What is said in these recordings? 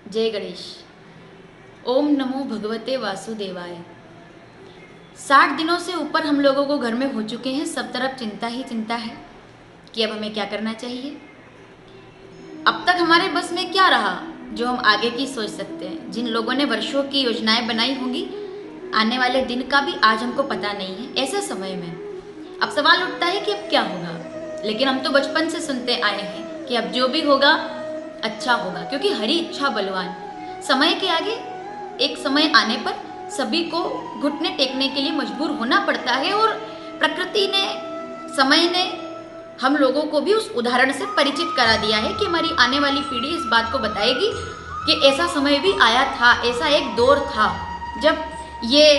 जय गणेश। ओम नमो भगवते वासुदेवाय। 60 दिनों से ऊपर हम लोगों को घर में हो चुके हैं। सब तरफ चिंता ही चिंता है कि अब हमें क्या करना चाहिए। अब तक हमारे बस में क्या रहा जो हम आगे की सोच सकते हैं। जिन लोगों ने वर्षों की योजनाएं बनाई होंगी, आने वाले दिन का भी आज हमको पता नहीं है। ऐसे समय में अब सवाल उठता है कि अब क्या होगा। लेकिन हम तो बचपन से सुनते आए हैं कि अब जो भी होगा अच्छा होगा, क्योंकि हरी इच्छा बलवान। समय के आगे एक समय आने पर सभी को घुटने टेकने के लिए मजबूर होना पड़ता है। और प्रकृति ने, समय ने हम लोगों को भी उस उदाहरण से परिचित करा दिया है कि हमारी आने वाली पीढ़ी इस बात को बताएगी कि ऐसा समय भी आया था, ऐसा एक दौर था जब ये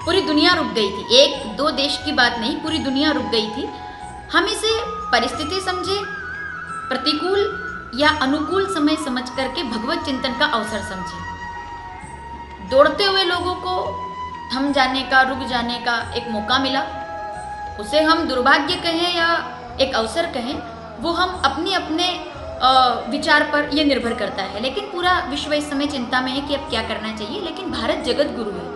पूरी दुनिया रुक गई थी। एक दो देश की बात नहीं, पूरी दुनिया रुक गई थी। हम इसे परिस्थिति समझे, प्रतिकूल या अनुकूल समय समझ करके भगवत चिंतन का अवसर समझे। दौड़ते हुए लोगों को थम जाने का, रुक जाने का एक मौका मिला। उसे हम दुर्भाग्य कहें या एक अवसर कहें, वो हम अपने अपने विचार पर यह निर्भर करता है। लेकिन पूरा विश्व इस समय चिंता में है कि अब क्या करना चाहिए। लेकिन भारत जगत गुरु है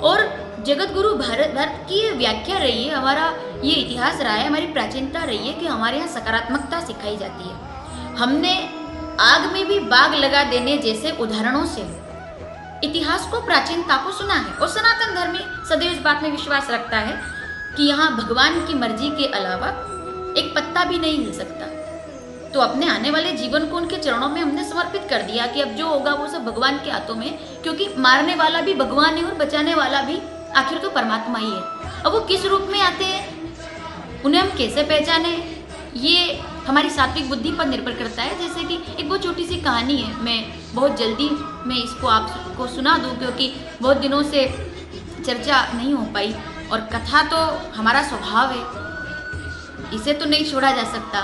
और जगत गुरु भारत की व्याख्या रही है, हमारा ये इतिहास रहा है, हमारी प्राचीनता रही है कि हमारे यहाँ सकारात्मकता सिखाई जाती है। हमने आग में भी बाग लगा देने जैसे उदाहरणों से इतिहास को, प्राचीनता को सुना है। और सनातन धर्मी सदैव इस बात में विश्वास रखता है कि यहाँ भगवान की मर्जी के अलावा एक पत्ता भी नहीं हिल सकता। तो अपने आने वाले जीवन को उनके चरणों में हमने समर्पित कर दिया कि अब जो होगा वो सब भगवान के हाथों में, क्योंकि मारने वाला भी भगवान है और बचाने वाला भी आखिर तो परमात्मा ही है। अब वो किस रूप में आते हैं, उन्हें हम कैसे पहचाने, ये हमारी सात्विक बुद्धि पर निर्भर करता है। जैसे कि एक बहुत छोटी सी कहानी है, मैं बहुत जल्दी में इसको आपको सुना दूं, क्योंकि बहुत दिनों से चर्चा नहीं हो पाई। और कथा तो हमारा स्वभाव है, इसे तो नहीं छोड़ा जा सकता।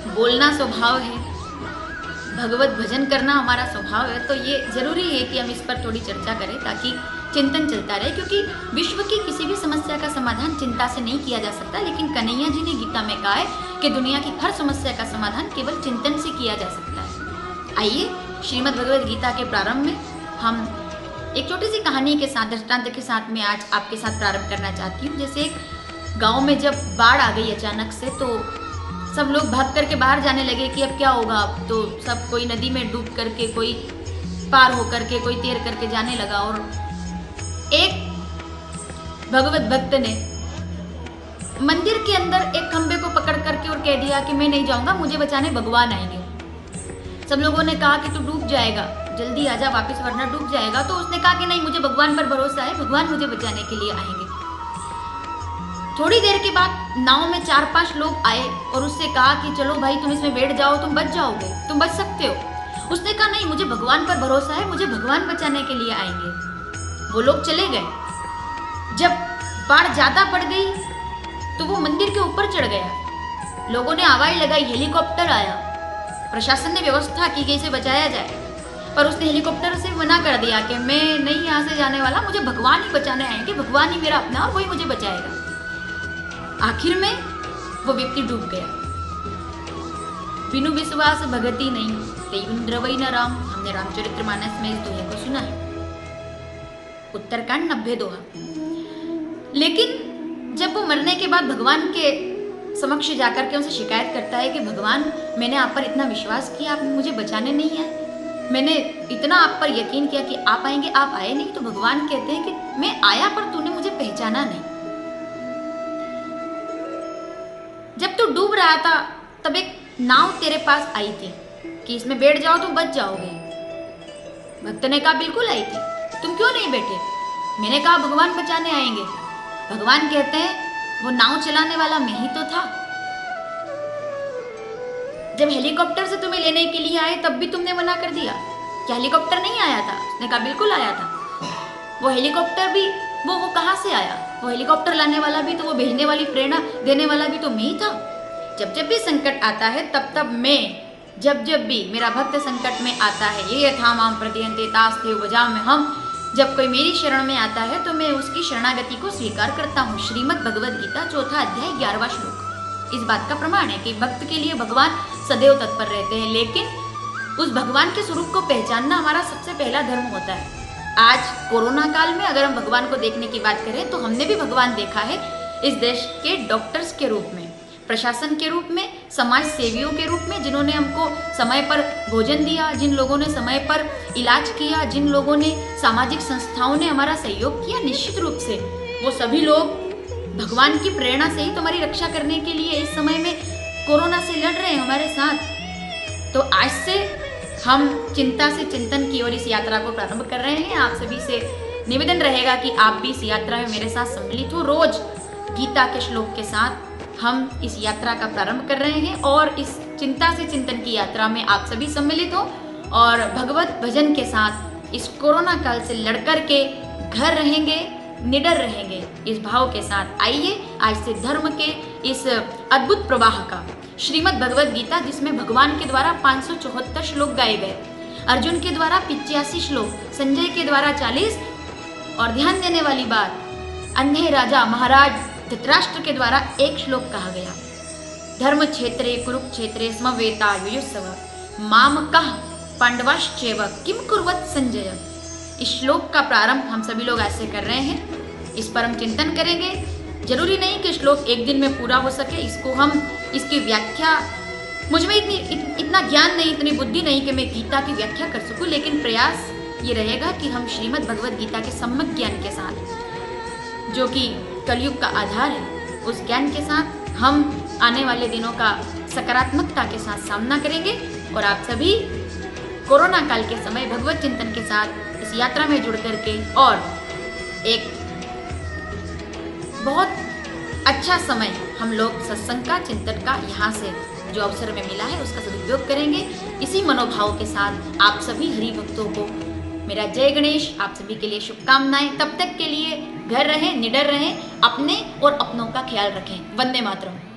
बोलना स्वभाव है, भगवत भजन करना हमारा स्वभाव है। तो ये जरूरी है कि हम इस पर थोड़ी चर्चा करें ताकि चिंतन चलता रहे, क्योंकि विश्व की किसी भी समस्या का समाधान चिंता से नहीं किया जा सकता। लेकिन कन्हैया जी ने गीता में कहा है कि दुनिया की हर समस्या का समाधान केवल चिंतन से किया जा सकता है। आइए श्रीमद् भगवद गीता के प्रारंभ में हम एक छोटी सी कहानी के साथ, दृष्टांत के साथ में आज आपके साथ प्रारंभ करना चाहती हूँ। जैसे एक गाँव में जब बाढ़ आ गई अचानक से, तो सब लोग भाग करके बाहर जाने लगे कि अब क्या होगा। अब तो सब कोई नदी में डूब करके, कोई पार होकर के, कोई तैर करके जाने लगा। और एक भगवत भक्त ने मंदिर के अंदर एक खंबे को पकड़ करके और कह दिया कि मैं नहीं जाऊंगा, मुझे बचाने भगवान आएंगे। सब लोगों ने कहा कि तू डूब जाएगा, जल्दी आजा वापस वरना डूब जाएगा। तो उसने कहा कि नहीं, मुझे भगवान पर भरोसा है, भगवान मुझे बचाने के लिए आएंगे। थोड़ी देर के बाद नाव में 4-5 लोग आए और उससे कहा कि चलो भाई तुम इसमें बैठ जाओ, तुम बच जाओगे, तुम बच सकते हो। उसने कहा नहीं, मुझे भगवान पर भरोसा है, मुझे भगवान बचाने के लिए आएंगे। वो लोग चले गए। जब बाढ़ ज्यादा बढ़ गई तो वो मंदिर के ऊपर चढ़ गया। लोगों ने आवाज लगाई, हेलीकॉप्टर आया। प्रशासन ने व्यवस्था की कि इसे बचाया जाए, पर उसने हेलीकॉप्टर से मना कर दिया कि मैं नहीं यहाँ से जाने वाला, मुझे भगवान ही बचाने आएंगे, भगवान ही मेरा अपना और वही मुझे बचाएगा। आखिर में वो व्यक्ति डूब गया। बिनु विश्वास भगति नहीं, तेन्द्र वै न राम। हमने रामचरितमानस में इस दोहे को सुना है, उत्तरकांड 90 दोहा। लेकिन जब वो मरने के बाद भगवान के समक्ष जाकर के उनसे शिकायत करता है कि भगवान, मैंने आप पर इतना विश्वास किया, आप मुझे बचाने नहीं आए, मैंने इतना आप पर यकीन किया कि आप आएंगे, आप आए नहीं। तो भगवान कहते हैं कि मैं आया पर तूने मुझे पहचाना नहीं। जब तू डूब रहा था तब एक नाव तेरे पास आई थी कि इसमें बैठ जाओ तुम बच जाओगे। भक्त ने कहा बिल्कुल आई थी, तुम क्यों नहीं बैठे? मैंने कहा भगवान बचाने आएंगे। भगवान कहते हैं वो नाव चलाने वाला मैं ही तो था। जब हेलीकॉप्टर से तुम्हें लेने के लिए आए तब भी तुमने मना कर दिया। क्या हेलीकॉप्टर नहीं आया था? उसने कहा बिल्कुल आया था। वो हेलीकॉप्टर भी वो कहाँ से आया? वो हेलीकॉप्टर लाने वाला भी तो, वो भेजने वाली, प्रेरणा देने वाला भी तो मैं ही था। जब जब भी संकट आता है तब तब मैं, जब जब भी मेरा भक्त संकट में आता है, ये था माम प्रत्यंते तास्ते वजा में हम, जब कोई मेरी शरण में आता है तो मैं उसकी शरणागति को स्वीकार करता हूँ। श्रीमद् भगवद गीता 4 अध्याय 11वां श्लोक इस बात का प्रमाण है कि भक्त के लिए भगवान सदैव तत्पर रहते हैं। लेकिन उस भगवान के स्वरूप को पहचानना हमारा सबसे पहला धर्म होता है। आज कोरोना काल में अगर हम भगवान को देखने की बात करें तो हमने भी भगवान देखा है इस देश के डॉक्टर्स के रूप में, प्रशासन के रूप में, समाज सेवियों के रूप में, जिन्होंने हमको समय पर भोजन दिया, जिन लोगों ने समय पर इलाज किया, जिन लोगों ने, सामाजिक संस्थाओं ने हमारा सहयोग किया। निश्चित रूप से वो सभी लोग भगवान की प्रेरणा से ही तो हमारी रक्षा करने के लिए इस समय में कोरोना से लड़ रहे हैं हमारे साथ। तो आज से हम चिंता से चिंतन की ओर इस यात्रा को प्रारंभ कर रहे हैं। आप सभी से निवेदन रहेगा कि आप भी इस यात्रा में मेरे साथ सम्मिलित हो। रोज गीता के श्लोक के साथ हम इस यात्रा का प्रारंभ कर रहे हैं और इस चिंता से चिंतन की यात्रा में आप सभी सम्मिलित हो और भगवत भजन के साथ इस कोरोना काल से लड़कर के घर रहेंगे, निडर रहेंगे, इस भाव के साथ आइए आज से धर्म के इस अद्भुत प्रवाह का श्रीमद् भगवद गीता, जिसमें भगवान के द्वारा 574 श्लोक गाए गए, अर्जुन के द्वारा 85 श्लोक, संजय के द्वारा 40, और ध्यान देने वाली बात, अन्य राजा महाराज धृतराष्ट्र के द्वारा 1 श्लोक कहा गया। धर्म क्षेत्रे कुरुक्षेत्रे समवेता युयुत्सव मामकः पांडवाश्चैव किम कुर्वत संजय। इस श्लोक का प्रारंभ हम सभी लोग ऐसे कर रहे हैं। इस पर हम चिंतन करेंगे। जरूरी नहीं कि श्लोक एक दिन में पूरा हो सके। इसकी व्याख्या, मुझ में इतना ज्ञान नहीं, इतनी बुद्धि नहीं कि मैं गीता की व्याख्या कर सकूं, लेकिन प्रयास ये रहेगा कि हम श्रीमद् भगवद गीता के सम्यक ज्ञान के साथ, जो कि कलयुग का आधार है, उस ज्ञान के साथ हम आने वाले दिनों का सकारात्मकता के साथ सामना करेंगे और आप सभी कोरोना काल के समय भगवत चिंतन के साथ इस यात्रा में जुड़ करके और एक बहुत अच्छा समय हम लोग सत्संग का, चिंतन का यहाँ से जो अवसर में मिला है उसका सदुपयोग करेंगे। इसी मनोभाव के साथ आप सभी हरि भक्तों को मेरा जय गणेश, आप सभी के लिए शुभकामनाएं। तब तक के लिए घर रहें, निडर रहें, अपने और अपनों का ख्याल रखें। वंदे मातरम।